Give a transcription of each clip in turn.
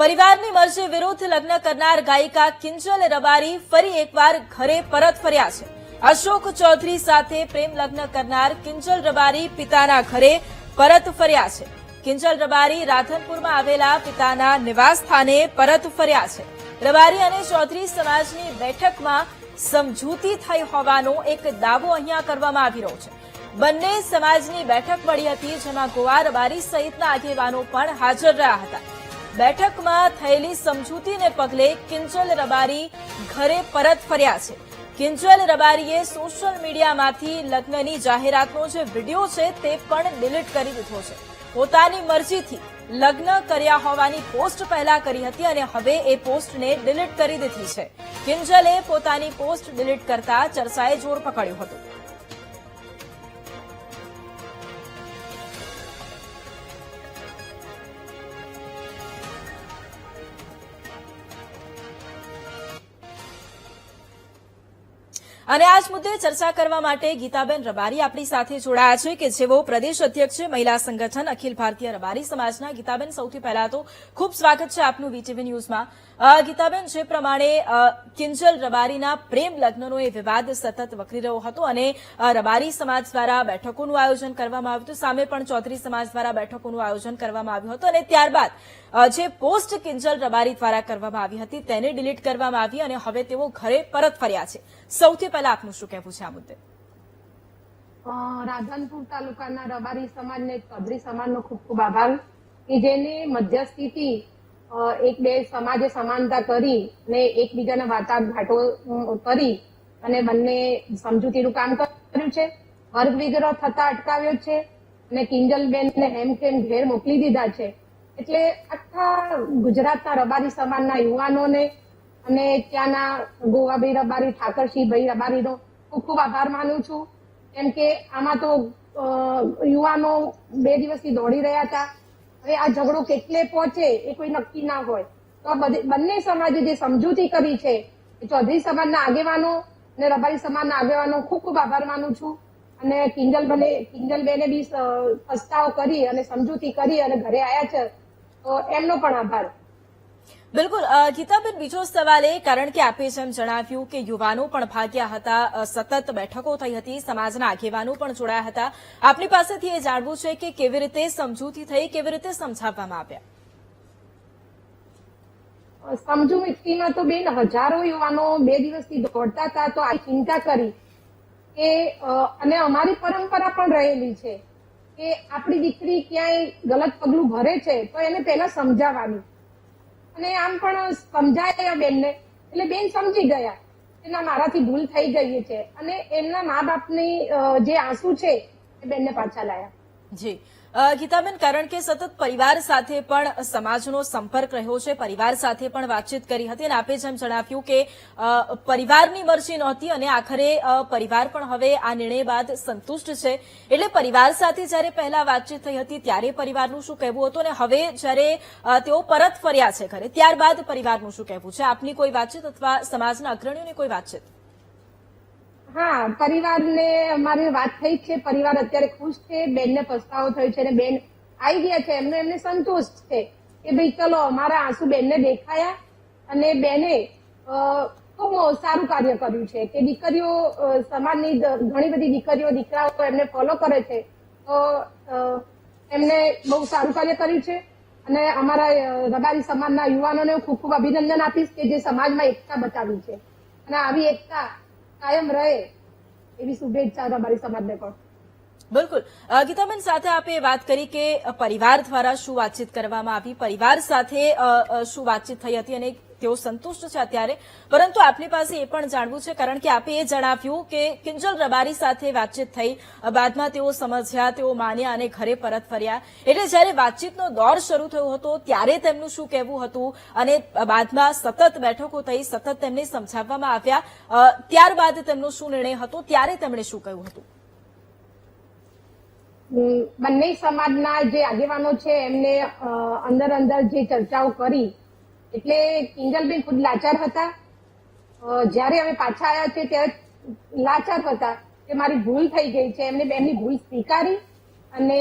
પરિવારની મરજી વિરુદ્ધ લગ્ન કરનાર ગાયિકા કિંજલ રબારી ફરી એકવાર ઘરે પરત ફર્યા છે। અશોક ચૌધરી સાથે પ્રેમ લગ્ન કરનાર કિંજલ રબારી પિતાના ઘરે પરત ફર્યા છે। કિંજલ રબારી રાધનપુરમાં આવેલા પિતાના નિવાસ સ્થાને પરત ફર્યા છે। રબારી અને ચૌધરી સમાજની બેઠકમાં સમજૂતી થઈ હોવાનો એક દાવો અહીંયા કરવામાં આવી રહ્યો છે। બંને સમાજની બેઠક મળી હતી, જેમાં ગોવા રબારી સહિતના આગેવાનો પણ હાજર રહ્યા હતા। બેઠકમાં થયેલી સમજૂતીને પગલે કિંજલ રબારી ઘરે પરત ફર્યા છે। કિંજલ રબારીએ સોશિયલ મીડિયામાંથી લગ્નની જાહેરાતનો જે વિડીયો છે તે પણ ડિલીટ કરી દીધો છે। પોતાની મરજીથી લગ્ન કર્યા હોવાની પોસ્ટ પહેલા કરી હતી અને હવે એ પોસ્ટને ડિલીટ કરી દીધી છે। કિંજલે પોતાની પોસ્ટ ડિલીટ કરતા ચર્ચાએ જોર પકડ્યું હતું। અને આ જ મુદ્દે ચર્ચા કરવા માટે ગીતાબેન રબારી આપણી સાથે જોડાયા છે કે જેઓ પ્રદેશ અધ્યક્ષ છે મહિલા સંગઠન અખિલ ભારતીય રબારી સમાજના। ગીતાબેન, સૌથી પહેલા તો ખૂબ સ્વાગત છે આપનું વીટીવી ન્યૂઝમાં। ગીતાબેન, જે પ્રમાણે કિંજલ રબારીના પ્રેમ લગ્નનો એ વિવાદ સતત વકરી રહ્યો હતો અને રબારી સમાજ દ્વારા બેઠકોનું આયોજન કરવામાં આવ્યું હતું, સામે પણ ચૌધરી સમાજ દ્વારા બેઠકોનું આયોજન કરવામાં આવ્યું હતું અને ત્યારબાદ જે પોસ્ટ કિંજલ રબારી દ્વારા કરવામાં આવી હતી તેને ડિલીટ કરવામાં આવી અને હવે તેઓ ઘરે પરત ફર્યા છે। સૌથી પહેલા આપનું શું કહેવું છે આ મુદ્દે? રાધનપુર તાલુકાના રબારી સમાજને ચૌધરી સમાજનો ખૂબ ખૂબ આભાર કે જેને મધ્યસ્થીથી એક બે સમાજે સમાનતા કરી અને એકબીજાના વાટાઘાટો કરી અને બંને સમજૂતીનું કામ કર્યું છે। વર્ગ વિગ્રહ થતા અટકાવ્યો છે અને કિંજલબેનને હેમખેમ ઘેર મોકલી દીધા છે। એટલે આખા ગુજરાતના રબારી સમાજના યુવાનોને અને ત્યાંના ગોવાભાઈ રબારી, ઠાકરસિંહભાઈ રબારીનો ખૂબ ખૂબ આભાર માનું છું। કેમ કે આમાં તો યુવાનો 2 દિવસથી દોડી રહ્યા હતા। હવે આ ઝઘડો કેટલે પહોંચે એ કોઈ નક્કી ના હોય, તો આ બંને સમાજે જે સમજૂતી કરી છે એ ચૌધરી સમાજના આગેવાનો અને રબારી સમાજના આગેવાનો ખૂબ ખૂબ આભાર માનું છું। અને કિંજલબેને બી પસ્તાવો કરી અને સમજૂતી કરી અને ઘરે આવ્યા છે, તો એમનો પણ આભાર। બિલકુલ ગીતાબેન, બીજો સવાલ એ, કારણ કે આપે જેમ જણાવ્યું કે યુવાનો પણ ભાગ્યા હતા, સતત બેઠકો થઈ હતી, સમાજના આગેવાનો પણ જોડાયા હતા, આપની પાસેથી એ જાણવું છે કે કેવી રીતે સમજૂતી થઈ, કેવી રીતે સમજાવવામાં આવ્યા? સમજૂતીમાં તો બેન હજારો યુવાનો 2 દિવસથી દોડતા હતા, તો આ ચિંતા કરી કે અને અમારી પરંપરા પણ રહેલી છે કે આપણી દીકરી ક્યાંય ગલત પગલું ભરે છે તો એને પહેલા સમજાવવાની, અને આમ પણ સમજાયા બેનને, એટલે બેન સમજી ગયા કે ના, મારાથી ભૂલ થઈ ગઈ છે અને એમના મા બાપની જે આંસુ છે એ બેનને પાછા લાયા। જી ગીતાબેન, કારણ કે સતત પરિવાર સાથે પણ સમાજનો સંપર્ક રહ્યો છે, પરિવાર સાથે પણ વાતચીત કરી હતી અને આપે જેમ જણાવ્યું કે પરિવારની મરજી નહોતી અને આખરે પરિવાર પણ હવે આ નિર્ણય બાદ સંતુષ્ટ છે। એટલે પરિવાર સાથે જયારે પહેલા વાતચીત થઈ હતી ત્યારે પરિવારનું શું કહેવું હતું અને હવે જયારે તેઓ પરત ફર્યા છે ઘરે ત્યારબાદ પરિવારનું શું કહેવું છે? આપની કોઈ વાતચીત અથવા સમાજના અગ્રણીઓની કોઈ વાતચીત? હા, પરિવારને અમારી વાત થઈ છે। પરિવાર અત્યારે ખુશ છે, બેનને પસ્તાવો થયો છે અને બેન આવી ગયા છે, એમને સંતોષ છે કે ભાઈ ચલો અમારા આંસુ બેનને દેખાયા અને બેને ખૂબ સારું કાર્ય કર્યું છે કે દીકરીઓ સમાજની ઘણી બધી દીકરીઓ દીકરાઓ એમને ફોલો કરે છે, તો એમને બહુ સારું કાર્ય કર્યું છે। અને અમારા રબારી સમાજના યુવાનોને ખૂબ ખૂબ અભિનંદન આપીશ કે જે સમાજમાં એકતા બતાવી છે અને આવી એકતા કાયમ રહે એવી શુભેચ્છા રબારી સમાજને પણ। બિલકુલ ગીતાબેન, સાથે આપે વાત કરી કે પરિવાર દ્વારા શું વાતચીત કરવામાં આવી, પરિવાર સાથે શું વાતચીત થઈ હતી અને તેઓ સંતુષ્ટ છે અત્યારે, પરંતુ આપની પાસે એ પણ જાણવું છે કારણ કે આપે એ જણાવ્યું કે કિંજલ રબારી સાથે વાતચીત થઈ, બાદમાં તેઓ સમજ્યા, તેઓ માન્યા અને ઘરે પરત ફર્યા। એટલે જયારે વાતચીતનો દોર શરૂ થયો હતો ત્યારે તેમનું શું કહેવું હતું અને બાદમાં સતત બેઠકો થઈ, સતત તેમને સમજાવવામાં આવ્યા, ત્યારબાદ તેમનો શું નિર્ણય હતો, ત્યારે તેમણે શું કહ્યું હતું? બંને સમાજના જે આગેવાનો છે એમને અંદર જે ચર્ચાઓ કરી, એટલે કિંજલબેન ખુદ લાચાર હતા। જયારે અમે પાછા આવ્યા છે ત્યારે લાચાર હતા કે મારી ભૂલ થઈ ગઈ છે। એમને એમની ભૂલ સ્વીકારી અને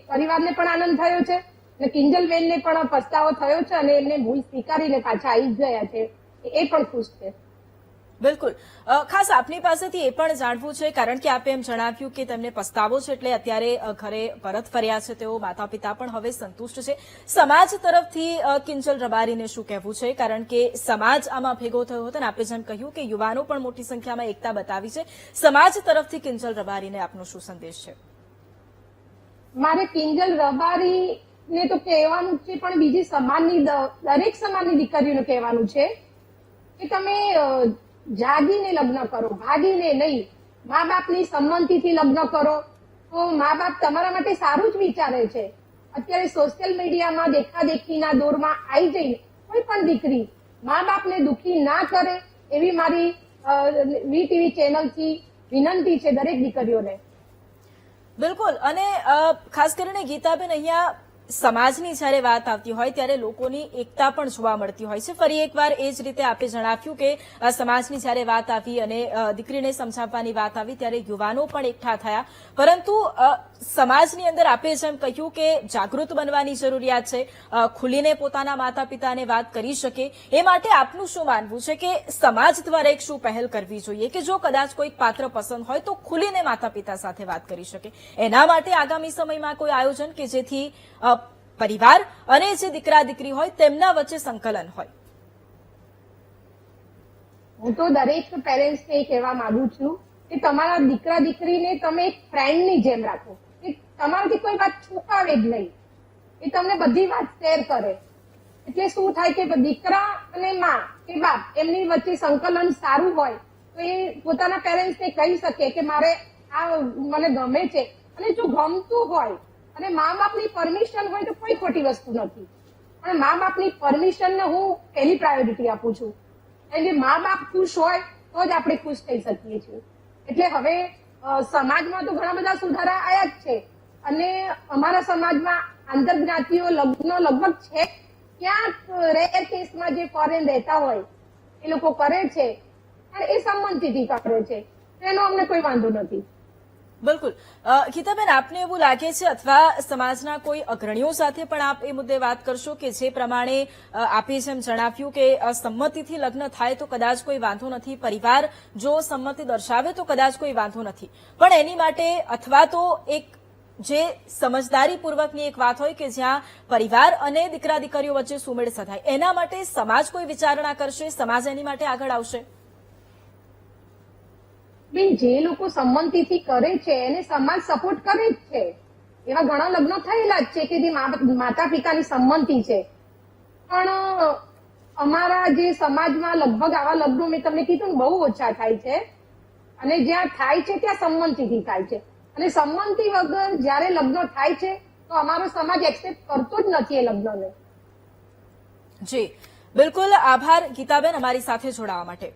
પરિવારને પણ આનંદ થયો છે અને કિંજલબેનને પણ પસ્તાવો થયો છે અને એમને ભૂલ સ્વીકારીને પાછા આવી જ ગયા છે, એ પણ ખુશ છે. બિલકુલ. ખાસ આપની પાસેથી એ પણ જાણવું છે, કારણ કે આપે એમ જણાવ્યું કે તેમને પસ્તાવો છે એટલે અત્યારે ઘરે પરત ફર્યા છે તેઓ, માતા પિતા પણ હવે સંતુષ્ટ છે. સમાજ તરફથી કિંજલ રબારીને શું કહેવું છે, કારણ કે સમાજ આમાં ભેગો થયો હતો અને આપે જેમ કહ્યું કે યુવાનો પણ મોટી સંખ્યામાં એકતા બતાવી છે. સમાજ તરફથી કિંજલ રબારીને આપનો શું સંદેશ છે? મારે કિંજલ રબારીને તો કહેવાનું છે, પણ બીજી સમાજની દરેક સમાજની દીકરીઓને કહેવાનું છે કે તમે જાગીને લગ્ન કરો, ભાગીને નહીં. મા બાપની સંમતિથી લગ્ન કરો તો મા બાપ તમારા માટે સારું જ વિચારે છે. અત્યારે સોશિયલ મીડિયામાં દેખાદેખીના દોરમાં આવી જઈને કોઈ પણ દીકરી મા બાપને દુખી ના કરે એવી મારી વીટીવી ચેનલથી વિનંતી છે દરેક દીકરીઓને. બિલકુલ. અને ખાસ કરીને ગીતાબેન, અહીંયા સમાજની જ્યારે વાત આવતી હોય ત્યારે લોકોની એકતા પણ જોવા મળતી હોય છે. ફરી એકવાર એ જ રીતે આપે જણાવ્યું કે સમાજની જ્યારે વાત આવી અને દીકરીને સમજાવવાની વાત આવી ત્યારે યુવાનો પણ એકઠા થયા, પરંતુ સમાજની અંદર આપે જેમ કહ્યું કે જાગૃત બનવાની જરૂરિયાત છે, ખુલીને પોતાના માતા પિતાને વાત કરી શકે. એ માટે આપનું શું માનવું છે કે સમાજ દ્વારા એક શું પહેલ કરવી જોઈએ કે જો કદાચ કોઈ પાત્ર પસંદ હોય તો ખુલીને માતા પિતા સાથે વાત કરી શકે? એના માટે આગામી સમયમાં કોઈ આયોજન કે જેથી પરિવાર અને જે દીકરા દીકરી હોય તેમના વચ્ચે સંકલન હોય? હું તો દરેક પેરેન્ટ્સને એ કહેવા માંગુ છું કે તમારા દીકરા દીકરીને તમે એક ફ્રેન્ડની જેમ રાખો, કે તમારાથી કોઈ વાત છુપાવે જ નહીં, એ તમને બધી વાત શેર કરે. એટલે શું થાય કે દીકરા અને મા કે બાપ એમની વચ્ચે સંકલન સારું હોય તો એ પોતાના પેરેન્ટ્સને કહી શકે કે મારે આ મને ગમે છે. અને જો ગમતું હોય અને મા બાપની પરમિશન હોય તો કોઈ ખોટી વસ્તુ નથી, પણ મા બાપની પરમિશનને હું પહેલી પ્રાયોરિટી આપું છું. એટલે મા બાપ ખુશ હોય તો જ આપણે ખુશ થઈ શકીએ છીએ. એટલે હવે સમાજમાં તો ઘણા બધા સુધારા આવ્યા જ છે અને અમારા સમાજમાં આંતરજ્ઞાતિઓ લગ્ન લગભગ છે. ક્યાંક રેર કેસમાં જે ફોરેન રહેતા હોય એ લોકો કરે છે અને એ સંમતિથી કરે છે, એનો અમને કોઈ વાંધો નથી. બિલકુલ. ગીતાબેન, આપને એવું લાગે છે અથવા સમાજના કોઈ અગ્રણીઓ સાથે પણ આપ એ મુદ્દે વાત કરશો કે જે પ્રમાણે આપે જેમ જણાવ્યું કે સંમતિથી લગ્ન થાય તો કદાચ કોઈ વાંધો નથી, પરિવાર જો સંમતિ દર્શાવે તો કદાચ કોઈ વાંધો નથી, પણ એની માટે અથવા તો એક જે સમજદારીપૂર્વકની એક વાત હોય કે જ્યાં પરિવાર અને દીકરા દીકરીઓ વચ્ચે સુમેળ સધાય, એના માટે સમાજ કોઈ વિચારણા કરશે? સમાજ એની માટે આગળ આવશે? બેન, જે લોકો સંમતિથી કરે છે એને સમાજ સપોર્ટ કરે જ છે. એવા ઘણા લગ્નો થયેલા જ છે કે જે માતા પિતાની સંમતિ છે, પણ અમારા જે સમાજમાં લગભગ આવા લગ્નો મેં તમને કીધું બહુ ઓછા થાય છે અને જ્યાં થાય છે ત્યાં સંમતિથી થાય છે. અને સંમતિ વગર જયારે લગ્ન થાય છે તો અમારો સમાજ એક્સેપ્ટ કરતો જ નથી એ લગ્નને. જી બિલકુલ. આભાર ગીતાબેન અમારી સાથે જોડાવા માટે.